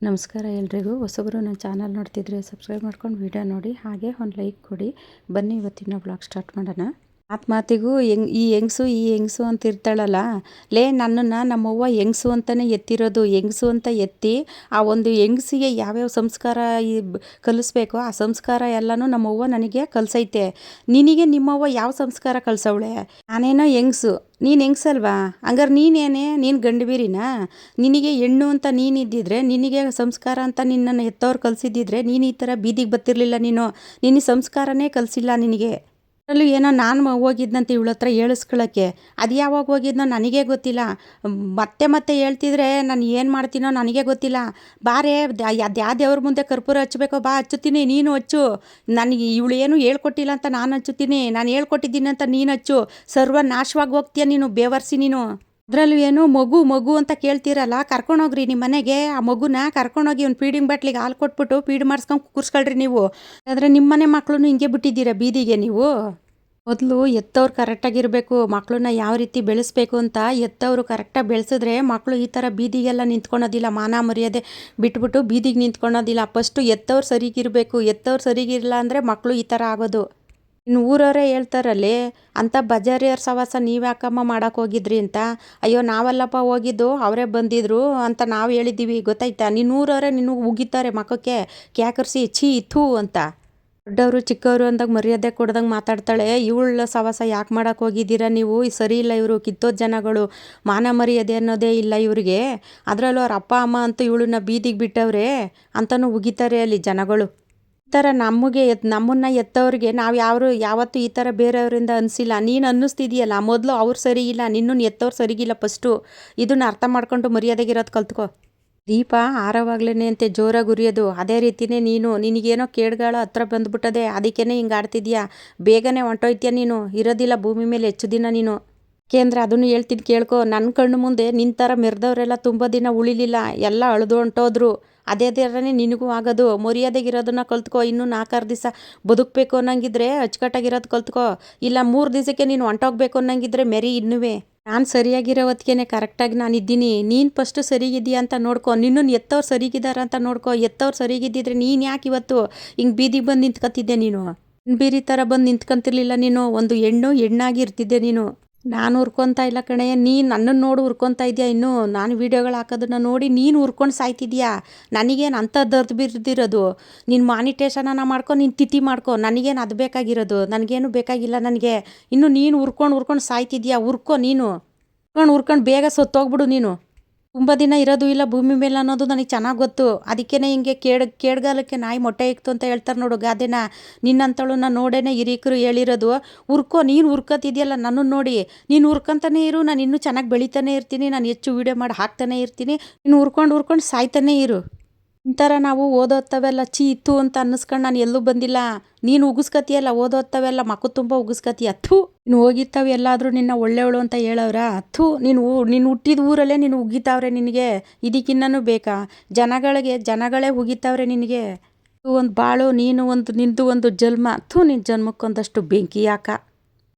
ನಮಸ್ಕಾರ ಎಲ್ರಿಗೂ. ಹೊಸಬರು ನನ್ನ ಚಾನಲ್ ನೋಡ್ತಿದ್ರೆ ಸಬ್ಸ್ಕ್ರೈಬ್ ಮಾಡ್ಕೊಂಡು ವಿಡಿಯೋ ನೋಡಿ, ಹಾಗೆ ಒಂದು ಲೈಕ್ ಕೊಡಿ. ಬನ್ನಿ ಇವತ್ತಿನ ಬ್ಲಾಗ್ ಸ್ಟಾರ್ಟ್ ಮಾಡೋಣ. ಮಾತಿಗೂ ಈ ಹೆಂಗಸು ಅಂತ ಇರ್ತಾಳಲ್ಲ, ನನ್ನನ್ನು ನಮ್ಮವ್ವ ಹೆಂಗಸು ಅಂತಲೇ ಎತ್ತಿರೋದು. ಹೆಂಗಸು ಅಂತ ಎತ್ತಿ ಆ ಒಂದು ಹೆಂಗಸಿಗೆ ಯಾವ್ಯಾವ ಸಂಸ್ಕಾರ ಕಲಿಸ್ಬೇಕೋ ಆ ಸಂಸ್ಕಾರ ಎಲ್ಲನೂ ನಮ್ಮವ್ವ ನನಗೆ ಕಲಿಸೈತೆ. ನಿನಗೆ ನಿಮ್ಮವ್ವ ಯಾವ ಸಂಸ್ಕಾರ ಕಲಿಸವಳೆ? ನಾನೇನೋ ಹೆಂಗಸು, ನೀನು ಹೆಂಗಸಲ್ವಾ? ಹಂಗಾರೆ ನೀನು ಗಂಡು ಬೀರಿನಾ? ನಿನಗೆ ಹೆಣ್ಣು ಅಂತ ನೀನಿದ್ದಿದ್ರೆ, ನಿನಗೆ ಸಂಸ್ಕಾರ ಅಂತ ನಿನ್ನನ್ನು ಎತ್ತವ್ರು ಕಲಿಸಿದ್ದಿದ್ರೆ ನೀನು ಈ ಥರ ಬೀದಿಗೆ ಬರ್ತಿರ್ಲಿಲ್ಲ. ನಿನಗೆ ಸಂಸ್ಕಾರನೇ ಕಲಿಸಿಲ್ಲ ನಿನಗೆ. ಅದರಲ್ಲೂ ಏನೋ ನಾನು ಹೋಗಿದ್ದಂತೆ ಇವಳ ಹತ್ರ ಹೇಳಿಸ್ಕೊಳ್ಳೋಕ್ಕೆ. ಅದು ಯಾವಾಗ ಹೋಗಿದ್ನೋ ನನಗೇ ಗೊತ್ತಿಲ್ಲ. ಮತ್ತೆ ಹೇಳ್ತಿದ್ರೆ ನಾನು ಏನು ಮಾಡ್ತೀನೋ ನನಗೆ ಗೊತ್ತಿಲ್ಲ. ಬಾರೇ, ಅದು ದೇವ್ರ ಮುಂದೆ ಕರ್ಪೂರ ಹಚ್ಚಬೇಕೋ, ಬಾ ಹಚ್ಚುತ್ತೀನಿ, ನೀನು ಹಚ್ಚು. ನನಗೆ ಇವಳು ಏನು ಹೇಳ್ಕೊಟ್ಟಿಲ್ಲ ಅಂತ ನಾನು ಹಚ್ಚುತ್ತೀನಿ, ನಾನು ಹೇಳ್ಕೊಟ್ಟಿದ್ದೀನಿ ಅಂತ ನೀನು ಹಚ್ಚು. ಸರ್ವ ನಾಶವಾಗಿ ಹೋಗ್ತೀಯ ನೀನು, ಬೇವರ್ಸಿ ನೀನು. ಅದರಲ್ಲೂ ಏನು ಮಗು ಅಂತ ಕೇಳ್ತೀರಲ್ಲ, ಕರ್ಕೊಂಡೋಗ್ರಿ ನಿಮ್ಮ ಮನೆಗೆ. ಆ ಮಗುನ ಕರ್ಕೊಂಡೋಗಿ ಒಂದು ಫೀಡಿಂಗ್ ಬಾಟ್ಲಿಗೆ ಹಾಲು ಕೊಟ್ಬಿಟ್ಟು ಫೀಡ್ ಮಾಡಿಸ್ಕೊಂಡು ಕೂರಿಸ್ಕೊಳ್ರಿ ನೀವು. ಆದರೆ ನಿಮ್ಮ ಮನೆ ಮಕ್ಕಳನ್ನು ಹಿಂಗೆ ಬಿಟ್ಟಿದ್ದೀರಾ ಬೀದಿಗೆ ನೀವು. ಮೊದಲು ಎತ್ತವ್ರು ಕರೆಕ್ಟಾಗಿರಬೇಕು. ಮಕ್ಕಳನ್ನ ಯಾವ ರೀತಿ ಬೆಳೆಸ್ಬೇಕು ಅಂತ ಎತ್ತವರು ಕರೆಕ್ಟಾಗಿ ಬೆಳೆಸಿದ್ರೆ ಮಕ್ಕಳು ಈ ಥರ ಬೀದಿಗೆಲ್ಲ ನಿಂತ್ಕೊಳೋದಿಲ್ಲ. ಮಾನ ಮರ್ಯಾದೆ ಬಿಟ್ಬಿಟ್ಟು ಬೀದಿಗೆ ನಿಂತ್ಕೊಳೋದಿಲ್ಲ. ಫಸ್ಟು ಎತ್ತವ್ರು ಸರಿಗಿರಬೇಕು. ಎತ್ತವ್ರು ಸರಿಗಿರಲ್ಲ ಅಂದರೆ ಮಕ್ಕಳು ಈ ಥರ ಆಗೋದು. ಇನ್ನು ಊರವರೇ ಹೇಳ್ತಾರಲ್ಲಿ, ಅಂಥ ಬಜಾರಿಯವ್ರ ಸವಾಸ ನೀವು ಯಾಕಮ್ಮ ಮಾಡೋಕೆ ಹೋಗಿದ್ರಿ ಅಂತ. ಅಯ್ಯೋ ನಾವಲ್ಲಪ್ಪ ಹೋಗಿದ್ದು, ಅವರೇ ಬಂದಿದ್ರು ಅಂತ ನಾವು ಹೇಳಿದ್ದೀವಿ, ಗೊತ್ತಾಯ್ತಾ? ನಿನ್ನ ಊರವರೇ ನಿನ್ನ ಉಗಿತಾರೆ ಮಕ್ಕಕ್ಕೆ ಕ್ಯಾಕರಿಸಿ ಛೀ ಥೂ ಅಂತ. ದೊಡ್ಡವರು ಚಿಕ್ಕವರು ಅಂದಾಗ ಮರ್ಯಾದೆ ಕೊಡ್ದಂಗೆ ಮಾತಾಡ್ತಾಳೆ. ಇವಳ ಸವಾಸ ಯಾಕೆ ಮಾಡೋಕೆ ಹೋಗಿದ್ದೀರಾ ನೀವು? ಸರಿ ಇಲ್ಲ, ಇವರು ಕಿತ್ತೋದ ಜನಗಳು. ಮಾನ ಮರ್ಯಾದೆ ಅನ್ನೋದೇ ಇಲ್ಲ ಇವ್ರಿಗೆ. ಅದರಲ್ಲೂ ಅವ್ರ ಅಪ್ಪ ಅಮ್ಮ ಅಂತೂ ಇವಳನ್ನ ಬೀದಿಗೆ ಬಿಟ್ಟವ್ರೆ ಅಂತಲೂ ಉಗಿತಾರೆ ಅಲ್ಲಿ ಜನಗಳು. ಈ ಥರ ನಮ್ಮನ್ನು ಎತ್ತವ್ರಿಗೆ ನಾವು ಯಾವತ್ತೂ ಈ ಥರ ಬೇರೆಯವರಿಂದ ಅನಿಸಿಲ್ಲ. ನೀನು ಅನ್ನಿಸ್ತಿದೆಯಲ್ಲ, ಮೊದಲು ಅವ್ರು ಸರಿ ಇಲ್ಲ, ನಿನ್ನನ್ನು ಎತ್ತವ್ರು ಸರಿಗಿಲ್ಲ. ಫಸ್ಟು ಇದನ್ನು ಅರ್ಥ ಮಾಡ್ಕೊಂಡು ಮರ್ಯಾದೆಗಿರೋದು ಕಲ್ತ್ಕೊ. ದೀಪ ಆರವಾಗ್ಲೇ ಅಂತೆ ಜೋರಾಗಿ ಉರಿಯೋದು. ಅದೇ ರೀತಿಯೇ ನಿನಗೇನೋ ಕೇಡ್ಗಾಳ ಹತ್ರ ಬಂದ್ಬಿಟ್ಟದೆ, ಅದಕ್ಕೇ ಹಿಂಗೆ ಆಡ್ತಿದ್ಯಾ. ಬೇಗನೆ ಹೊಂಟೋಯ್ತೀಯ ನೀನು, ಇರೋದಿಲ್ಲ ಭೂಮಿ ಮೇಲೆ ಹೆಚ್ಚು ದಿನ ನೀನು. ಏಕೆಂದರೆ ಅದನ್ನು ಹೇಳ್ತೀನಿ ಕೇಳ್ಕೊ. ನನ್ನ ಕಣ್ಣು ಮುಂದೆ ನಿನ್ನ ಥರ ಮೆರೆದವರೆಲ್ಲ ತುಂಬ ದಿನ ಉಳಿಲಿಲ್ಲ, ಎಲ್ಲ ಅಳ್ದು ಹೊಂಟೋದ್ರು. ಅದೇ ಥರನೇ ನಿನಗೂ ಆಗೋದು. ಮರ್ಯಾದೆಗಿರೋದನ್ನ ಕಲ್ತ್ಕೊ. ಇನ್ನೂ 4-6 ದಿವಸ ಬದುಕಬೇಕು ಅನ್ನಂಗಿದ್ರೆ ಅಚ್ಚುಕಟ್ಟಾಗಿರೋದು ಕಲ್ತ್ಕೊ. ಇಲ್ಲ 3 ದಿವಸಕ್ಕೆ ನೀನು ಹೊಂಟೋಗ್ಬೇಕು ಅನ್ನಂಗಿದ್ರೆ ಮೆರಿ ಇನ್ನುವೇ. ನಾನು ಸರಿಯಾಗಿರೋ ಹೊತ್ತಿಗೆ ಕರೆಕ್ಟಾಗಿ ನಾನು ಇದ್ದೀನಿ. ನೀನು ಫಸ್ಟು ಸರಿಗಿದೆಯಾ ಅಂತ ನೋಡ್ಕೊ. ನಿನ್ನನ್ನು ಎತ್ತವ್ರು ಸರಿಗಿದ್ದಾರೆ ಅಂತ ನೋಡ್ಕೊ. ಎತ್ತವ್ರು ಸರಿಗಿದ್ದಿದ್ರೆ ನೀನು ಯಾಕೆ ಇವತ್ತು ಹಿಂಗೆ ಬೀದಿಗೆ ಬಂದು ನಿಂತ್ಕೊತಿದ್ದೆ ನೀನು? ಬೇರೆ ಥರ ಬಂದು ನಿಂತ್ಕೊಂತಿರ್ಲಿಲ್ಲ ನೀನು. ಒಂದು ಹೆಣ್ಣಾಗಿ ಇರ್ತಿದ್ದೆ ನೀನು. ನಾನು ಉರ್ಕೊತಾ ಇಲ್ಲ ಕಣೆ, ನೀನು ನನ್ನನ್ನು ನೋಡು ಉರ್ಕೊತಾ ಇದೆಯಾ. ಇನ್ನೂ ನಾನು ವೀಡಿಯೋಗಳು ಹಾಕೋದನ್ನ ನೋಡಿ ನೀನು ಉರ್ಕೊಂಡು ಸಾಯ್ತಿದ್ಯಾ. ನನಗೇನು ಅಂಥ ದರ್ದು ಬಿದ್ದಿರೋದು? ನೀನು ಮಾನಿಟೇಷನ್ನ ಮಾಡ್ಕೊ, ನೀನು ತಿಥಿ ಮಾಡ್ಕೊ. ನನಗೇನು ಅದು ಬೇಕಾಗಿರೋದು? ನನಗೇನು ಬೇಕಾಗಿಲ್ಲ ನನಗೆ. ಇನ್ನು ನೀನು ಉರ್ಕೊಂಡು ಸಾಯ್ತಿದ್ಯಾ. ಉರ್ಕೊ ನೀನು. ಉರ್ಕೊಂಡು ಬೇಗ ಸತ್ತೋಗ್ಬಿಡು ನೀನು. ತುಂಬ ದಿನ ಇರೋದು ಇಲ್ಲ ಭೂಮಿ ಮೇಲೆ ಅನ್ನೋದು ನನಗೆ ಚೆನ್ನಾಗಿ ಗೊತ್ತು. ಅದಕ್ಕೇ ಹಿಂಗೆ ಕೇಡ್ಗಾಲಕ್ಕೆ ನಾಯಿ ಮೊಟ್ಟೆ ಇಕ್ತು ಅಂತ ಹೇಳ್ತಾರೆ ನೋಡು ಗಾದೆನ. ನಿನ್ನಂಥಳನ್ನ ನೋಡೇನೆ ಹಿರೀಕರು ಹೇಳಿರೋದು. ನೀನು ಉರ್ಕೋತಿದ್ಯಲ್ಲ ನನ್ನನ್ನು ನೋಡಿ. ನೀನು ಉರ್ಕೊಂತಾನೆ ಇರು, ನಾನು ಇನ್ನೂ ಚೆನ್ನಾಗಿ ಬೆಳಿತಾನೆ ಇರ್ತೀನಿ. ನಾನು ಹೆಚ್ಚು ವೀಡಿಯೋ ಮಾಡಿ ಹಾಕ್ತಾನೆ ಇರ್ತೀನಿ. ನೀನು ಉರ್ಕೊಂಡು ಸಾಯ್ತಾನೆ ಇರು. ಇಂಥರ ನಾವು ಓದೋತ್ತವೆಲ್ಲ ಚೀತು ಅಂತ ಅನ್ನಿಸ್ಕೊಂಡು ನಾನು ಎಲ್ಲೂ ಬಂದಿಲ್ಲ. ನೀನು ಉಗಿಸ್ಕತಿಯಲ್ಲ ಓದೋತ್ತವೆಲ್ಲ ಮಕ್ಕ ತುಂಬ ಉಗಿಸ್ಕತೀಯ. ಥೂ, ನೀನು ಹೋಗಿರ್ತಾವೆ ಎಲ್ಲಾದರೂ ನಿನ್ನ ಒಳ್ಳೆಯವಳು ಅಂತ ಹೇಳವ್ರ? ಥೂ, ನೀನು ಹುಟ್ಟಿದ ಊರಲ್ಲೇ ನೀನು ಉಗಿತಾವ್ರೆ ನಿನಗೆ. ಇದಕ್ಕಿನ್ನೂ ಬೇಕಾ? ಜನಗಳೇ ಉಗಿತಾವ್ರೆ ನಿನಗೆ. ಒಂದು ಬಾಳು, ನಿಂದು ಒಂದು ಜನ್ಮ. ಥೂ, ನಿನ್ನ ಜನ್ಮಕ್ಕೊಂದಷ್ಟು ಬೆಂಕಿ ಯಾಕ.